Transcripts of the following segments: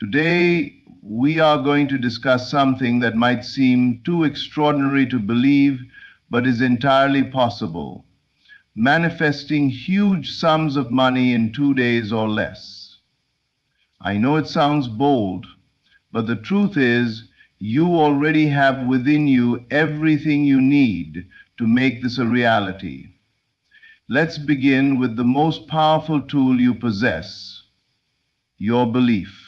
Today, we are going to discuss something that might seem too extraordinary to believe, but is entirely possible: manifesting huge sums of money in 2 days or less. I know it sounds bold, but the truth is, you already have within you everything you need to make this a reality. Let's begin with the most powerful tool you possess: your belief.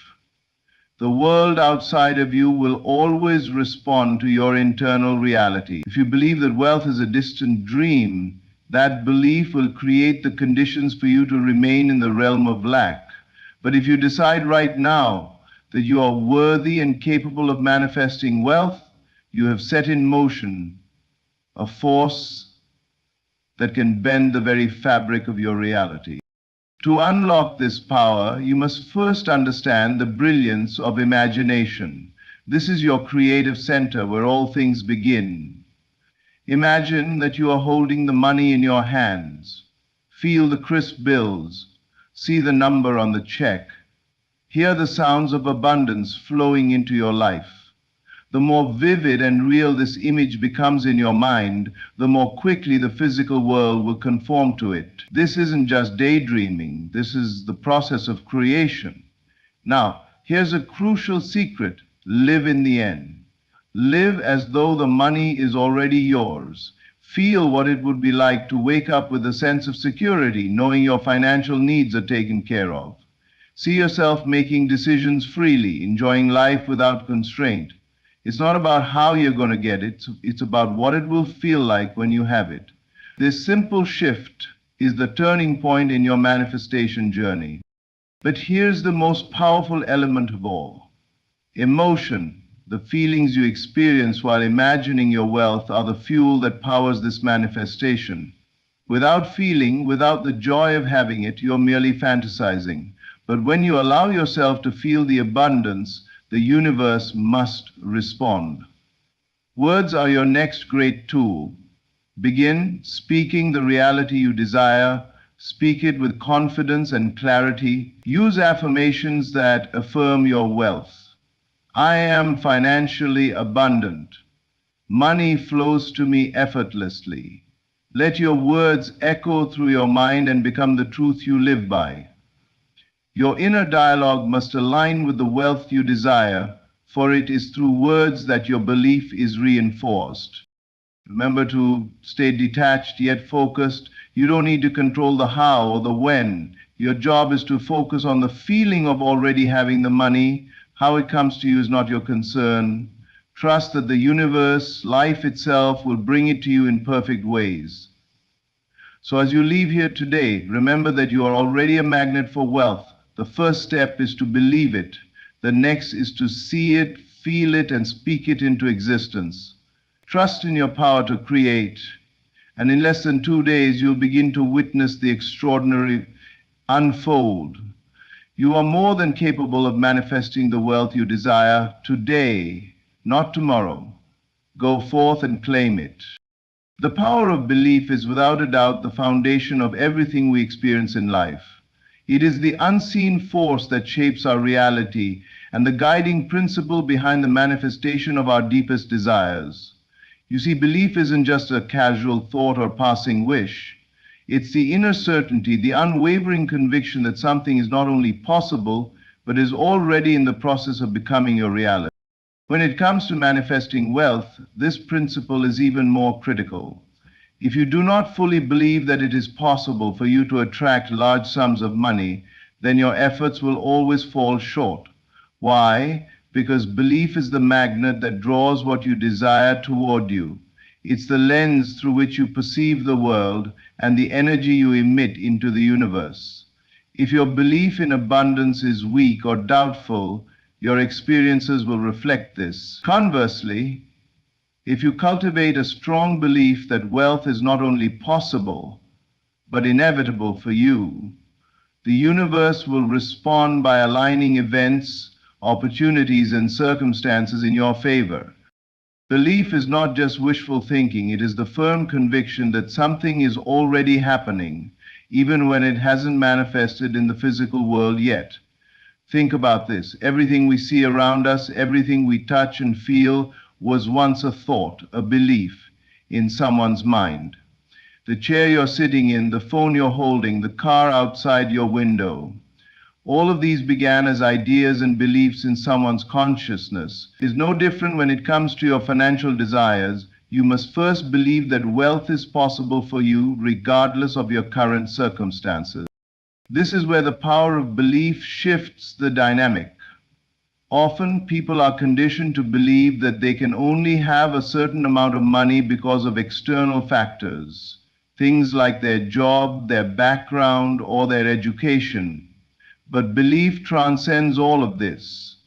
The world outside of you will always respond to your internal reality. If you believe that wealth is a distant dream, that belief will create the conditions for you to remain in the realm of lack. But if you decide right now that you are worthy and capable of manifesting wealth, you have set in motion a force that can bend the very fabric of your reality. To unlock this power, you must first understand the brilliance of imagination. This is your creative center where all things begin. Imagine that you are holding the money in your hands. Feel the crisp bills. See the number on the check. Hear the sounds of abundance flowing into your life. The more vivid and real this image becomes in your mind, the more quickly the physical world will conform to it. This isn't just daydreaming, this is the process of creation. Now, here's a crucial secret: live in the end. Live as though the money is already yours. Feel what it would be like to wake up with a sense of security, knowing your financial needs are taken care of. See yourself making decisions freely, enjoying life without constraint. It's not about how you're going to get it, it's about what it will feel like when you have it. This simple shift is the turning point in your manifestation journey. But here's the most powerful element of all: emotion. The feelings you experience while imagining your wealth are the fuel that powers this manifestation. Without feeling, without the joy of having it, you're merely fantasizing. But when you allow yourself to feel the abundance, the universe must respond. Words are your next great tool. Begin speaking the reality you desire. Speak it with confidence and clarity. Use affirmations that affirm your wealth. I am financially abundant. Money flows to me effortlessly. Let your words echo through your mind and become the truth you live by. Your inner dialogue must align with the wealth you desire, for it is through words that your belief is reinforced. Remember to stay detached yet focused. You don't need to control the how or the when. Your job is to focus on the feeling of already having the money. How it comes to you is not your concern. Trust that the universe, life itself, will bring it to you in perfect ways. So as you leave here today, remember that you are already a magnet for wealth. The first step is to believe it. The next is to see it, feel it, and speak it into existence. Trust in your power to create, and in less than 2 days, you'll begin to witness the extraordinary unfold. You are more than capable of manifesting the wealth you desire today, not tomorrow. Go forth and claim it. The power of belief is without a doubt the foundation of everything we experience in life. It is the unseen force that shapes our reality and the guiding principle behind the manifestation of our deepest desires. You see, belief isn't just a casual thought or passing wish. It's the inner certainty, the unwavering conviction that something is not only possible, but is already in the process of becoming your reality. When it comes to manifesting wealth, this principle is even more critical. If you do not fully believe that it is possible for you to attract large sums of money, then your efforts will always fall short. Why? Because belief is the magnet that draws what you desire toward you. It's the lens through which you perceive the world and the energy you emit into the universe. If your belief in abundance is weak or doubtful, your experiences will reflect this. Conversely, if you cultivate a strong belief that wealth is not only possible, but inevitable for you, the universe will respond by aligning events, opportunities, and circumstances in your favor. Belief is not just wishful thinking, it is the firm conviction that something is already happening, even when it hasn't manifested in the physical world yet. Think about this. Everything we see around us, everything we touch and feel was once a thought, a belief in someone's mind. The chair you're sitting in, the phone you're holding, the car outside your window. All of these began as ideas and beliefs in someone's consciousness. It is no different when it comes to your financial desires. You must first believe that wealth is possible for you regardless of your current circumstances. This is where the power of belief shifts the dynamic. Often people are conditioned to believe that they can only have a certain amount of money because of external factors, things like their job, their background, or their education. But belief transcends all of this.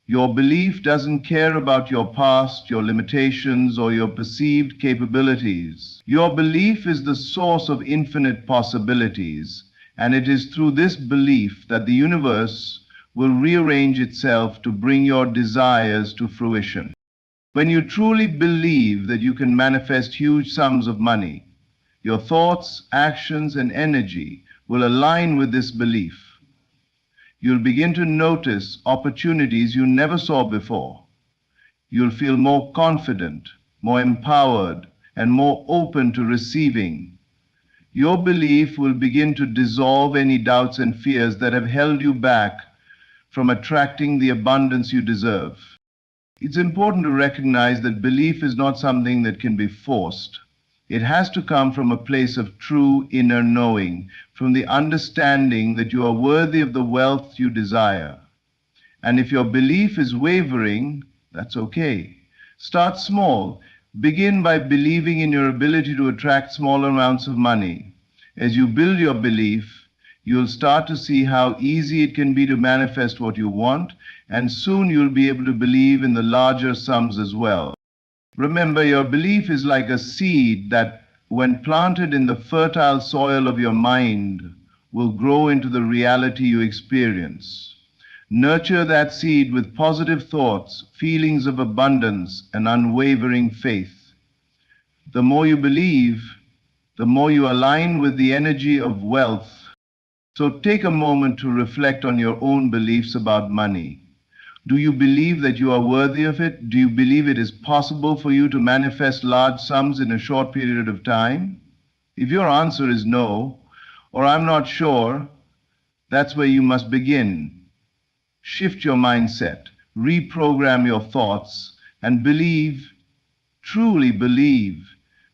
Your belief doesn't care about your past, your limitations, or your perceived capabilities. Your belief is the source of infinite possibilities, and it is through this belief that the universe will rearrange itself to bring your desires to fruition. When you truly believe that you can manifest huge sums of money, your thoughts, actions, and energy will align with this belief. You'll begin to notice opportunities you never saw before. You'll feel more confident, more empowered, and more open to receiving. Your belief will begin to dissolve any doubts and fears that have held you back from attracting the abundance you deserve. It's important to recognize that belief is not something that can be forced. It has to come from a place of true inner knowing, from the understanding that you are worthy of the wealth you desire. And if your belief is wavering, that's okay. Start small. Begin by believing in your ability to attract small amounts of money. As you build your belief, you'll start to see how easy it can be to manifest what you want, and soon you'll be able to believe in the larger sums as well. Remember, your belief is like a seed that, when planted in the fertile soil of your mind, will grow into the reality you experience. Nurture that seed with positive thoughts, feelings of abundance, and unwavering faith. The more you believe, the more you align with the energy of wealth. So take a moment to reflect on your own beliefs about money. Do you believe that you are worthy of it? Do you believe it is possible for you to manifest large sums in a short period of time? If your answer is no, or I'm not sure, that's where you must begin. Shift your mindset, reprogram your thoughts, and believe, truly believe,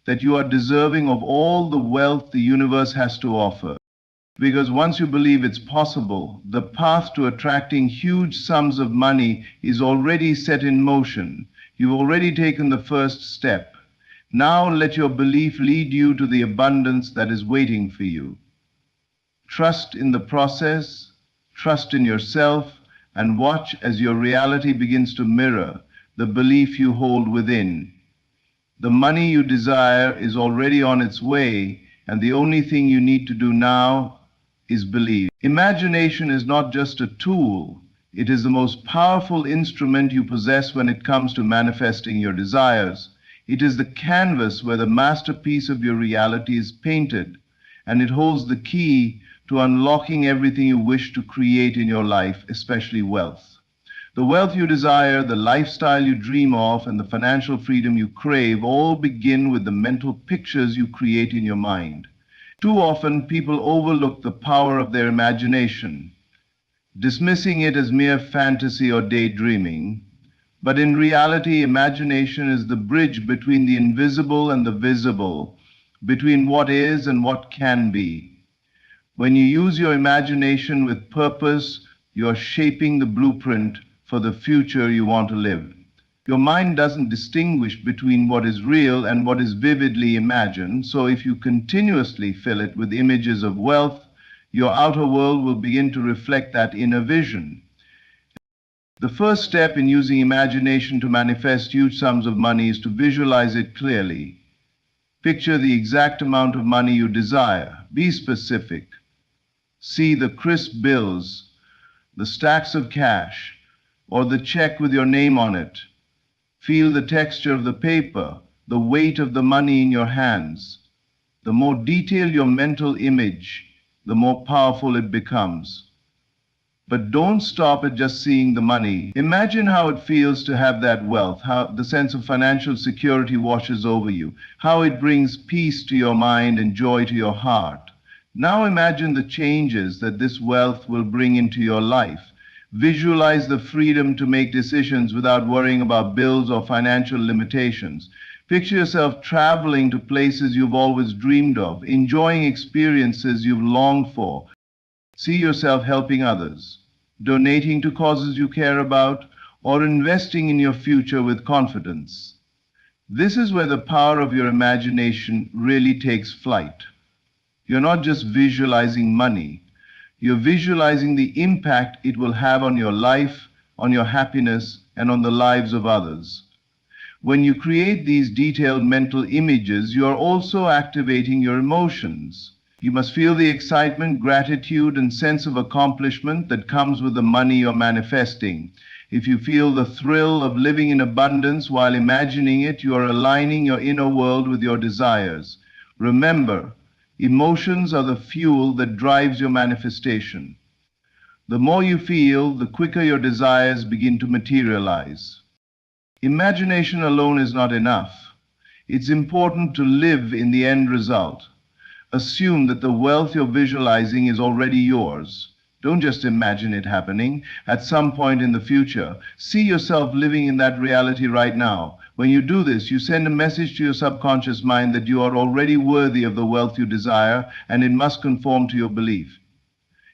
that you are deserving of all the wealth the universe has to offer. Because once you believe it's possible, the path to attracting huge sums of money is already set in motion. You've already taken the first step. Now let your belief lead you to the abundance that is waiting for you. Trust in the process, trust in yourself, and watch as your reality begins to mirror the belief you hold within. The money you desire is already on its way, and the only thing you need to do now is believe. Imagination is not just a tool, it is the most powerful instrument you possess when it comes to manifesting your desires. It is the canvas where the masterpiece of your reality is painted, and it holds the key to unlocking everything you wish to create in your life, especially wealth. The wealth you desire, the lifestyle you dream of, and the financial freedom you crave all begin with the mental pictures you create in your mind. Too often, people overlook the power of their imagination, dismissing it as mere fantasy or daydreaming. But in reality, imagination is the bridge between the invisible and the visible, between what is and what can be. When you use your imagination with purpose, you are shaping the blueprint for the future you want to live. Your mind doesn't distinguish between what is real and what is vividly imagined, so if you continuously fill it with images of wealth, your outer world will begin to reflect that inner vision. The first step in using imagination to manifest huge sums of money is to visualize it clearly. Picture the exact amount of money you desire. Be specific. See the crisp bills, the stacks of cash, or the check with your name on it. Feel the texture of the paper, the weight of the money in your hands. The more detailed your mental image, the more powerful it becomes. But don't stop at just seeing the money. Imagine how it feels to have that wealth, how the sense of financial security washes over you, how it brings peace to your mind and joy to your heart. Now imagine the changes that this wealth will bring into your life. Visualize the freedom to make decisions without worrying about bills or financial limitations. Picture yourself traveling to places you've always dreamed of, enjoying experiences you've longed for. See yourself helping others, donating to causes you care about, or investing in your future with confidence. This is where the power of your imagination really takes flight. You're not just visualizing money, you're visualizing the impact it will have on your life, on your happiness, and on the lives of others. When you create these detailed mental images, you are also activating your emotions. You must feel the excitement, gratitude, and sense of accomplishment that comes with the money you're manifesting. If you feel the thrill of living in abundance while imagining it, you are aligning your inner world with your desires. Remember, emotions are the fuel that drives your manifestation. The more you feel, the quicker your desires begin to materialize. Imagination alone is not enough. It's important to live in the end result. Assume that the wealth you're visualizing is already yours. Don't just imagine it happening at some point in the future. See yourself living in that reality right now. When you do this, you send a message to your subconscious mind that you are already worthy of the wealth you desire, and it must conform to your belief.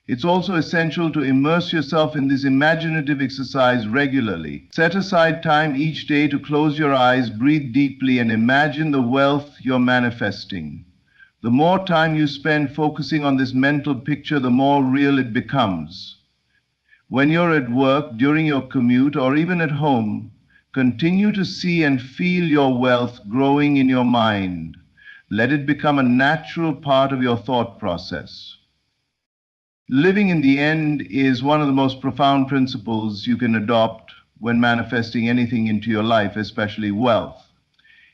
It's also essential to immerse yourself in this imaginative exercise regularly. Set aside time each day to close your eyes, breathe deeply, and imagine the wealth you're manifesting. The more time you spend focusing on this mental picture, the more real it becomes. When you're at work, during your commute, or even at home, continue to see and feel your wealth growing in your mind. Let it become a natural part of your thought process. Living in the end is one of the most profound principles you can adopt when manifesting anything into your life, especially wealth.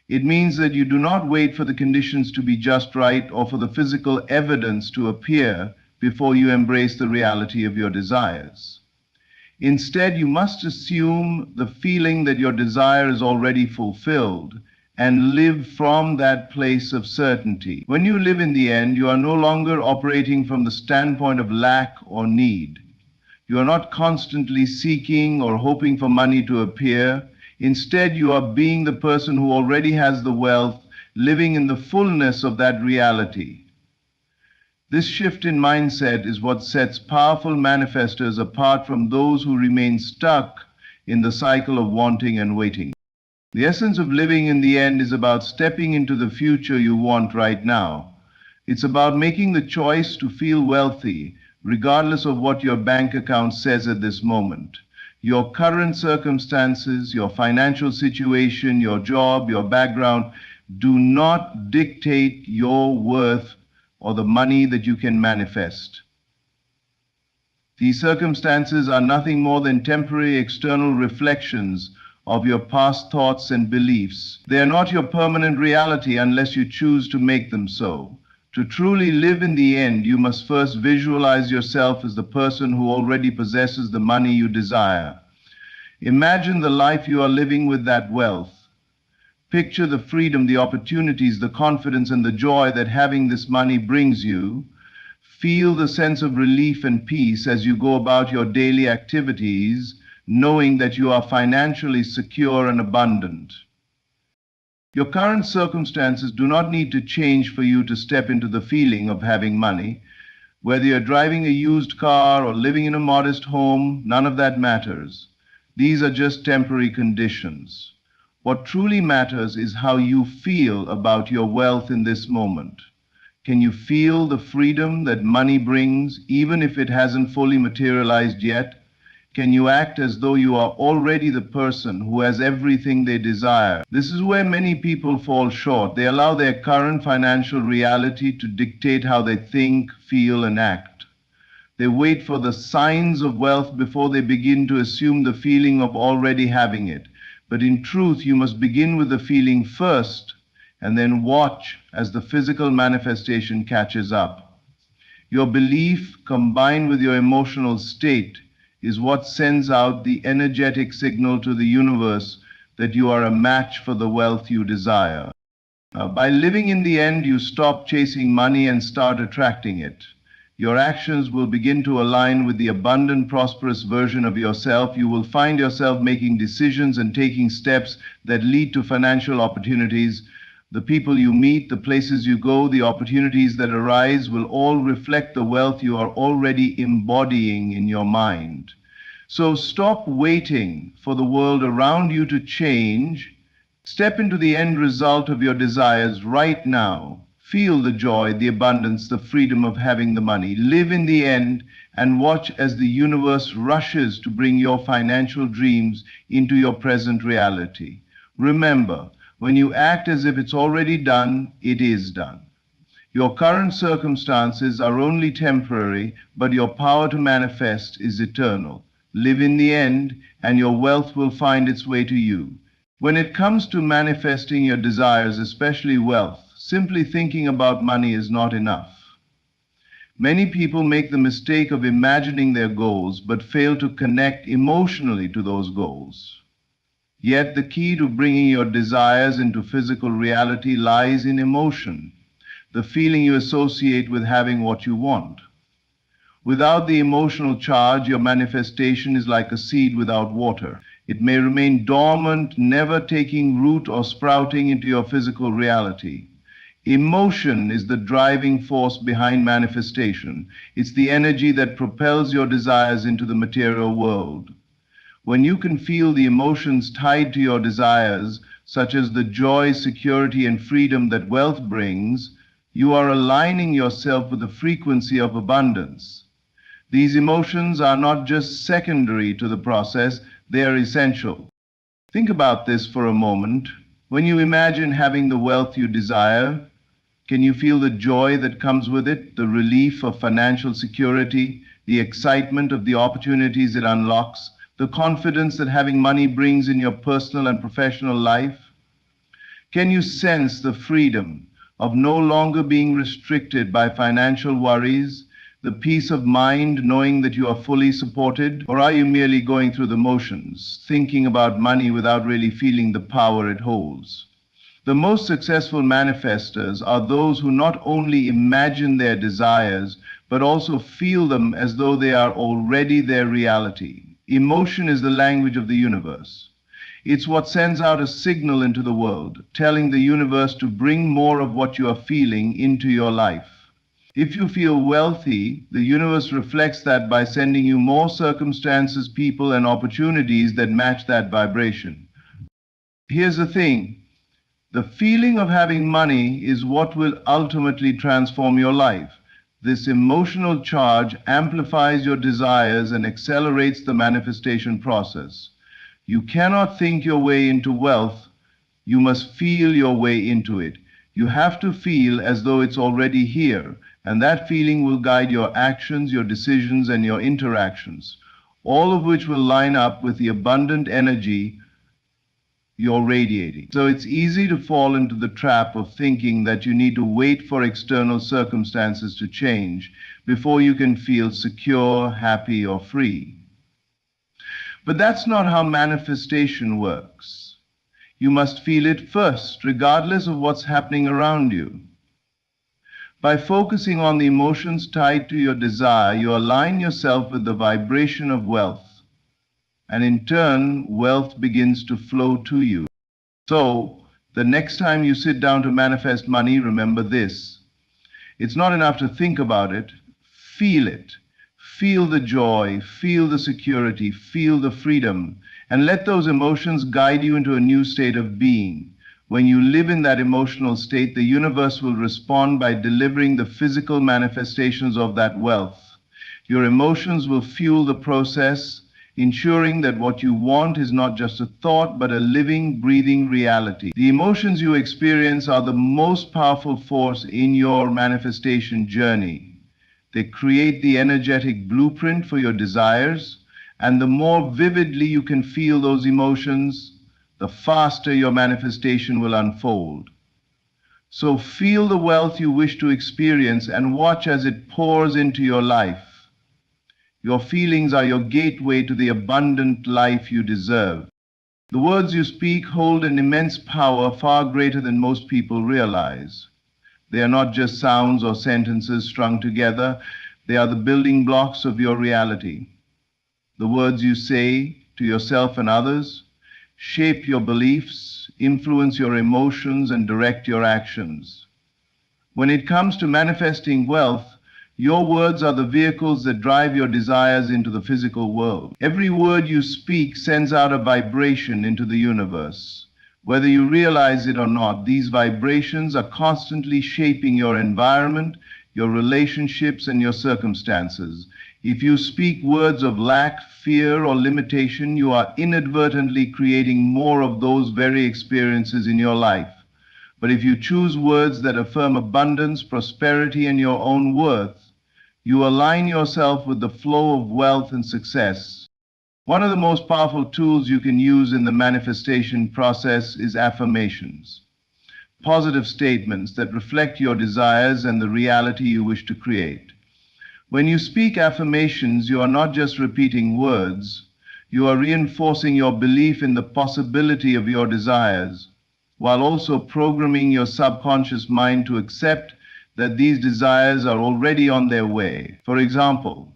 It means that you do not wait for the conditions to be just right or for the physical evidence to appear before you embrace the reality of your desires. Instead, you must assume the feeling that your desire is already fulfilled and live from that place of certainty. When you live in the end, you are no longer operating from the standpoint of lack or need. You are not constantly seeking or hoping for money to appear. Instead, you are being the person who already has the wealth, living in the fullness of that reality. This shift in mindset is what sets powerful manifestors apart from those who remain stuck in the cycle of wanting and waiting. The essence of living in the end is about stepping into the future you want right now. It's about making the choice to feel wealthy, regardless of what your bank account says at this moment. Your current circumstances, your financial situation, your job, your background do not dictate your worth or the money that you can manifest. These circumstances are nothing more than temporary external reflections of your past thoughts and beliefs. They are not your permanent reality unless you choose to make them so. To truly live in the end, you must first visualize yourself as the person who already possesses the money you desire. Imagine the life you are living with that wealth. Picture the freedom, the opportunities, the confidence, and the joy that having this money brings you. Feel the sense of relief and peace as you go about your daily activities, knowing that you are financially secure and abundant. Your current circumstances do not need to change for you to step into the feeling of having money. Whether you're driving a used car or living in a modest home, none of that matters. These are just temporary conditions. What truly matters is how you feel about your wealth in this moment. Can you feel the freedom that money brings, even if it hasn't fully materialized yet? Can you act as though you are already the person who has everything they desire? This is where many people fall short. They allow their current financial reality to dictate how they think, feel, and act. They wait for the signs of wealth before they begin to assume the feeling of already having it. But in truth, you must begin with the feeling first and then watch as the physical manifestation catches up. Your belief combined with your emotional state is what sends out the energetic signal to the universe that you are a match for the wealth you desire. By living in the end, you stop chasing money and start attracting it. Your actions will begin to align with the abundant, prosperous version of yourself. You will find yourself making decisions and taking steps that lead to financial opportunities. The people you meet, the places you go, the opportunities that arise will all reflect the wealth you are already embodying in your mind. So stop waiting for the world around you to change. Step into the end result of your desires right now. Feel the joy, the abundance, the freedom of having the money. Live in the end and watch as the universe rushes to bring your financial dreams into your present reality. Remember, when you act as if it's already done, it is done. Your current circumstances are only temporary, but your power to manifest is eternal. Live in the end, and your wealth will find its way to you. When it comes to manifesting your desires, especially wealth, simply thinking about money is not enough. Many people make the mistake of imagining their goals, but fail to connect emotionally to those goals. Yet the key to bringing your desires into physical reality lies in emotion, the feeling you associate with having what you want. Without the emotional charge, your manifestation is like a seed without water. It may remain dormant, never taking root or sprouting into your physical reality. Emotion is the driving force behind manifestation. It's the energy that propels your desires into the material world. When you can feel the emotions tied to your desires, such as the joy, security, and freedom that wealth brings, you are aligning yourself with the frequency of abundance. These emotions are not just secondary to the process, they are essential. Think about this for a moment. When you imagine having the wealth you desire, can you feel the joy that comes with it, the relief of financial security, the excitement of the opportunities it unlocks, the confidence that having money brings in your personal and professional life? Can you sense the freedom of no longer being restricted by financial worries, the peace of mind knowing that you are fully supported? Or are you merely going through the motions, thinking about money without really feeling the power it holds? The most successful manifestors are those who not only imagine their desires, but also feel them as though they are already their reality. Emotion is the language of the universe. It's what sends out a signal into the world, telling the universe to bring more of what you are feeling into your life. If you feel wealthy, the universe reflects that by sending you more circumstances, people, and opportunities that match that vibration. Here's the thing. The feeling of having money is what will ultimately transform your life. This emotional charge amplifies your desires and accelerates the manifestation process. You cannot think your way into wealth. You must feel your way into it. You have to feel as though it's already here, and that feeling will guide your actions, your decisions, and your interactions, all of which will line up with the abundant energy you're radiating. So it's easy to fall into the trap of thinking that you need to wait for external circumstances to change before you can feel secure, happy, or free. But that's not how manifestation works. You must feel it first, regardless of what's happening around you. By focusing on the emotions tied to your desire, you align yourself with the vibration of wealth. And in turn, wealth begins to flow to you. So, the next time you sit down to manifest money, remember this. It's not enough to think about it. Feel it. Feel the joy, feel the security, feel the freedom, and let those emotions guide you into a new state of being. When you live in that emotional state, the universe will respond by delivering the physical manifestations of that wealth. Your emotions will fuel the process, ensuring that what you want is not just a thought, but a living, breathing reality. The emotions you experience are the most powerful force in your manifestation journey. They create the energetic blueprint for your desires, and the more vividly you can feel those emotions, the faster your manifestation will unfold. So feel the wealth you wish to experience and watch as it pours into your life. Your feelings are your gateway to the abundant life you deserve. The words you speak hold an immense power far greater than most people realize. They are not just sounds or sentences strung together, they are the building blocks of your reality. The words you say to yourself and others shape your beliefs, influence your emotions, and direct your actions. When it comes to manifesting wealth, your words are the vehicles that drive your desires into the physical world. Every word you speak sends out a vibration into the universe. Whether you realize it or not, these vibrations are constantly shaping your environment, your relationships, and your circumstances. If you speak words of lack, fear, or limitation, you are inadvertently creating more of those very experiences in your life. But if you choose words that affirm abundance, prosperity, and your own worth, you align yourself with the flow of wealth and success. One of the most powerful tools you can use in the manifestation process is affirmations. Positive statements that reflect your desires and the reality you wish to create. When you speak affirmations, you are not just repeating words, you are reinforcing your belief in the possibility of your desires, while also programming your subconscious mind to accept that these desires are already on their way. For example,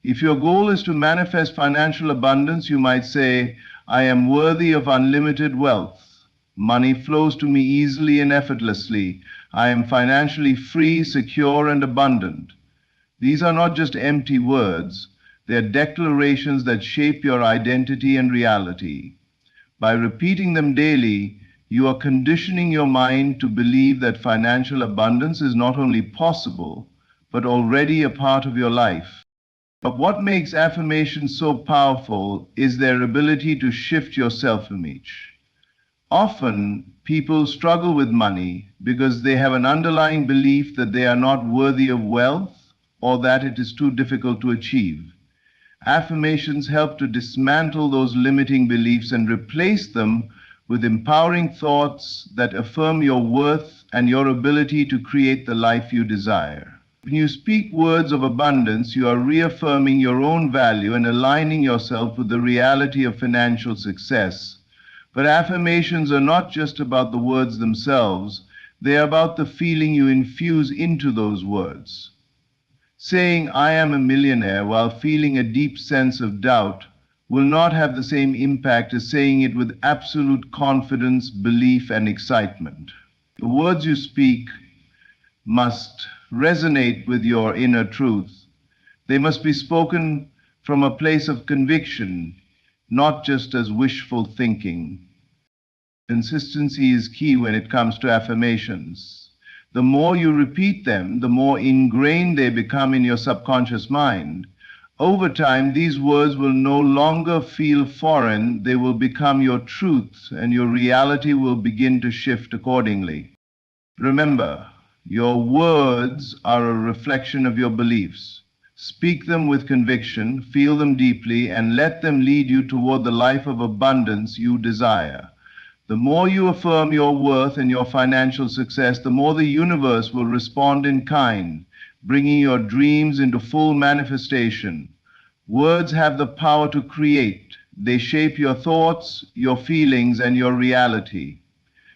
if your goal is to manifest financial abundance, you might say, I am worthy of unlimited wealth. Money flows to me easily and effortlessly. I am financially free, secure, and abundant. These are not just empty words. They are declarations that shape your identity and reality. By repeating them daily, you are conditioning your mind to believe that financial abundance is not only possible, but already a part of your life. But what makes affirmations so powerful is their ability to shift your self-image. Often, people struggle with money because they have an underlying belief that they are not worthy of wealth or that it is too difficult to achieve. Affirmations help to dismantle those limiting beliefs and replace them with empowering thoughts that affirm your worth and your ability to create the life you desire. When you speak words of abundance, you are reaffirming your own value and aligning yourself with the reality of financial success. But affirmations are not just about the words themselves, they are about the feeling you infuse into those words. Saying, I am a millionaire, while feeling a deep sense of doubt, will not have the same impact as saying it with absolute confidence, belief, and excitement. The words you speak must resonate with your inner truth. They must be spoken from a place of conviction, not just as wishful thinking. Consistency is key when it comes to affirmations. The more you repeat them, the more ingrained they become in your subconscious mind. Over time, these words will no longer feel foreign, they will become your truth, and your reality will begin to shift accordingly. Remember, your words are a reflection of your beliefs. Speak them with conviction, feel them deeply, and let them lead you toward the life of abundance you desire. The more you affirm your worth and your financial success, the more the universe will respond in kind, bringing your dreams into full manifestation. Words have the power to create. They shape your thoughts, your feelings, and your reality.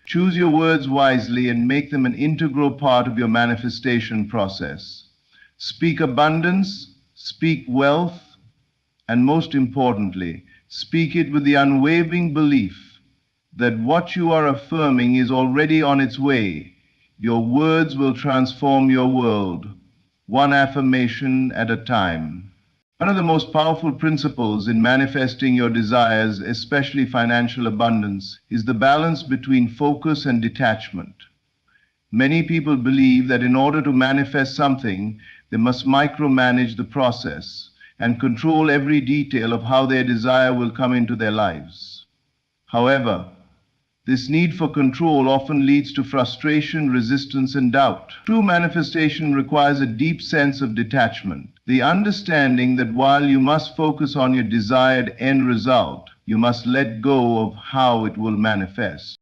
Choose your words wisely and make them an integral part of your manifestation process. Speak abundance, speak wealth, and most importantly, speak it with the unwavering belief that what you are affirming is already on its way. Your words will transform your world, one affirmation at a time. One of the most powerful principles in manifesting your desires, especially financial abundance, is the balance between focus and detachment. Many people believe that in order to manifest something, they must micromanage the process and control every detail of how their desire will come into their lives. However, this need for control often leads to frustration, resistance, and doubt. True manifestation requires a deep sense of detachment, the understanding that while you must focus on your desired end result, you must let go of how it will manifest.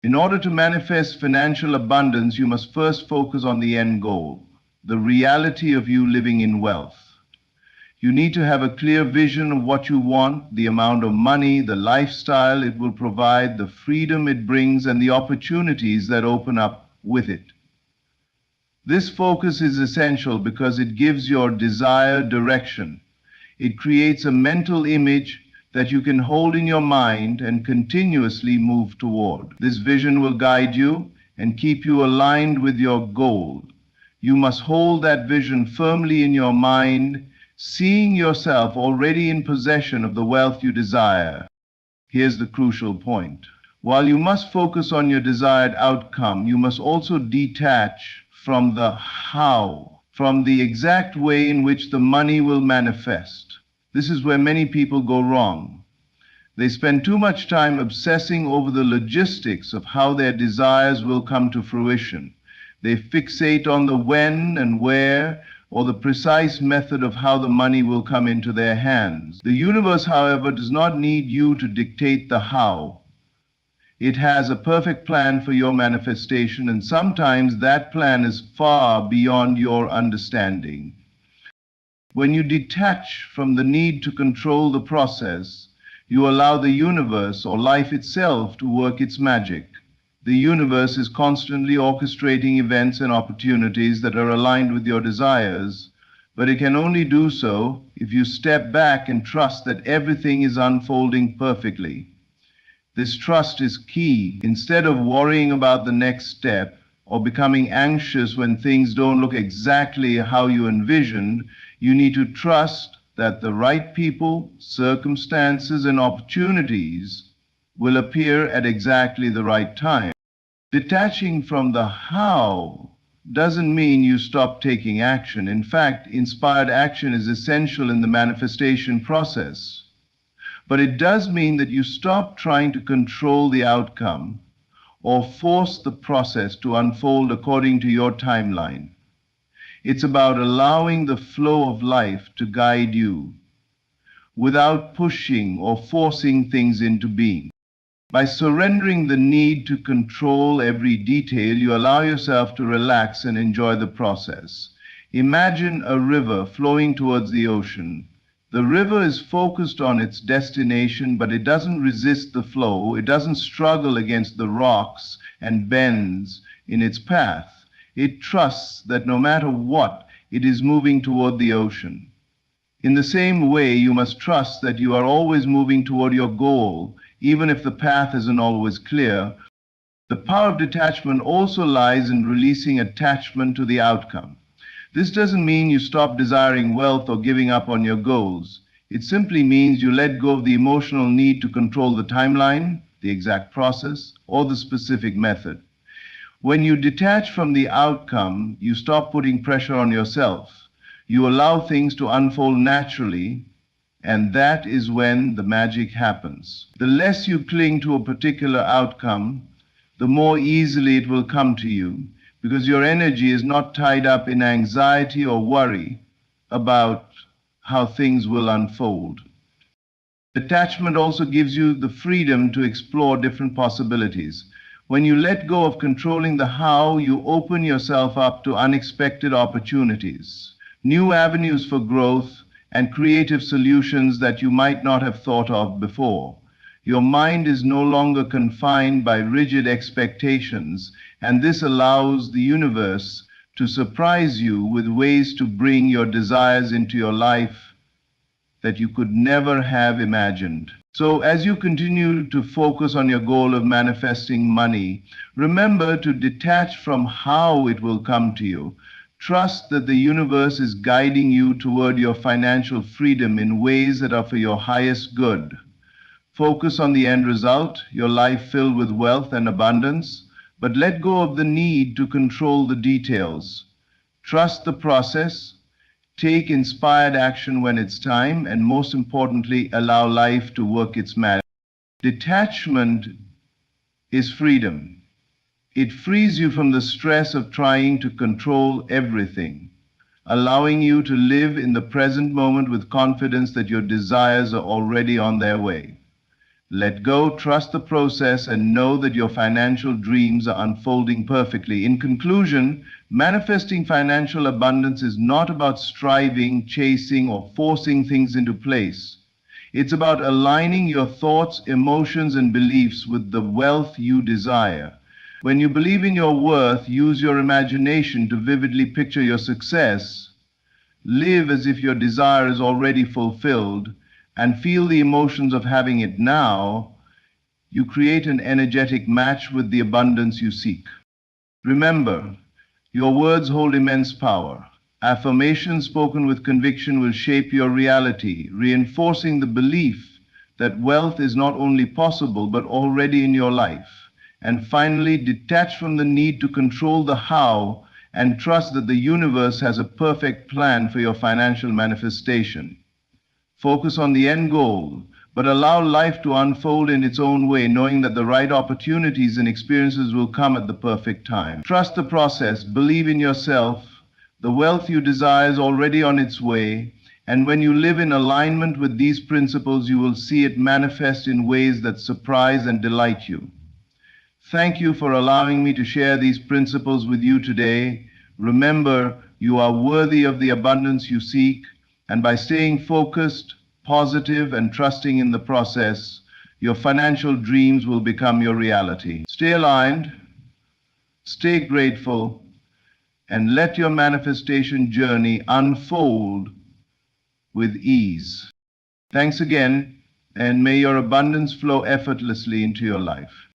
In order to manifest financial abundance, you must first focus on the end goal, the reality of you living in wealth. You need to have a clear vision of what you want, the amount of money, the lifestyle it will provide, the freedom it brings, and the opportunities that open up with it. This focus is essential because it gives your desire direction. It creates a mental image that you can hold in your mind and continuously move toward. This vision will guide you and keep you aligned with your goal. You must hold that vision firmly in your mind, seeing yourself already in possession of the wealth you desire. Here's the crucial point. While you must focus on your desired outcome, you must also detach from the how, from the exact way in which the money will manifest. This is where many people go wrong. They spend too much time obsessing over the logistics of how their desires will come to fruition. They fixate on the when and where, or the precise method of how the money will come into their hands. The universe, however, does not need you to dictate the how. It has a perfect plan for your manifestation, and sometimes that plan is far beyond your understanding. When you detach from the need to control the process, you allow the universe or life itself to work its magic. The universe is constantly orchestrating events and opportunities that are aligned with your desires, but it can only do so if you step back and trust that everything is unfolding perfectly. This trust is key. Instead of worrying about the next step or becoming anxious when things don't look exactly how you envisioned, you need to trust that the right people, circumstances, and opportunities will appear at exactly the right time. Detaching from the how doesn't mean you stop taking action. In fact, inspired action is essential in the manifestation process. But it does mean that you stop trying to control the outcome or force the process to unfold according to your timeline. It's about allowing the flow of life to guide you without pushing or forcing things into being. By surrendering the need to control every detail, you allow yourself to relax and enjoy the process. Imagine a river flowing towards the ocean. The river is focused on its destination, but it doesn't resist the flow. It doesn't struggle against the rocks and bends in its path. It trusts that no matter what, it is moving toward the ocean. In the same way, you must trust that you are always moving toward your goal, even if the path isn't always clear. The power of detachment also lies in releasing attachment to the outcome. This doesn't mean you stop desiring wealth or giving up on your goals. It simply means you let go of the emotional need to control the timeline, the exact process, or the specific method. When you detach from the outcome, you stop putting pressure on yourself. You allow things to unfold naturally, and that is when the magic happens. The less you cling to a particular outcome, the more easily it will come to you, because your energy is not tied up in anxiety or worry about how things will unfold. Detachment also gives you the freedom to explore different possibilities. When you let go of controlling the how, you open yourself up to unexpected opportunities, new avenues for growth, and creative solutions that you might not have thought of before. Your mind is no longer confined by rigid expectations, and this allows the universe to surprise you with ways to bring your desires into your life that you could never have imagined. So, as you continue to focus on your goal of manifesting money, remember to detach from how it will come to you. Trust that the universe is guiding you toward your financial freedom in ways that are for your highest good. Focus on the end result, your life filled with wealth and abundance, but let go of the need to control the details. Trust the process, take inspired action when it's time, and most importantly, allow life to work its magic. Detachment is freedom. It frees you from the stress of trying to control everything, allowing you to live in the present moment with confidence that your desires are already on their way. Let go, trust the process, and know that your financial dreams are unfolding perfectly. In conclusion, manifesting financial abundance is not about striving, chasing, or forcing things into place. It's about aligning your thoughts, emotions, and beliefs with the wealth you desire. When you believe in your worth, use your imagination to vividly picture your success. Live as if your desire is already fulfilled and feel the emotions of having it now. You create an energetic match with the abundance you seek. Remember, your words hold immense power. Affirmations spoken with conviction will shape your reality, reinforcing the belief that wealth is not only possible but already in your life. And finally, detach from the need to control the how and trust that the universe has a perfect plan for your financial manifestation. Focus on the end goal, but allow life to unfold in its own way, knowing that the right opportunities and experiences will come at the perfect time. Trust the process, believe in yourself. The wealth you desire is already on its way, and when you live in alignment with these principles, you will see it manifest in ways that surprise and delight you. Thank you for allowing me to share these principles with you today. Remember, you are worthy of the abundance you seek, and by staying focused, positive, and trusting in the process, your financial dreams will become your reality. Stay aligned, stay grateful, and let your manifestation journey unfold with ease. Thanks again, and may your abundance flow effortlessly into your life.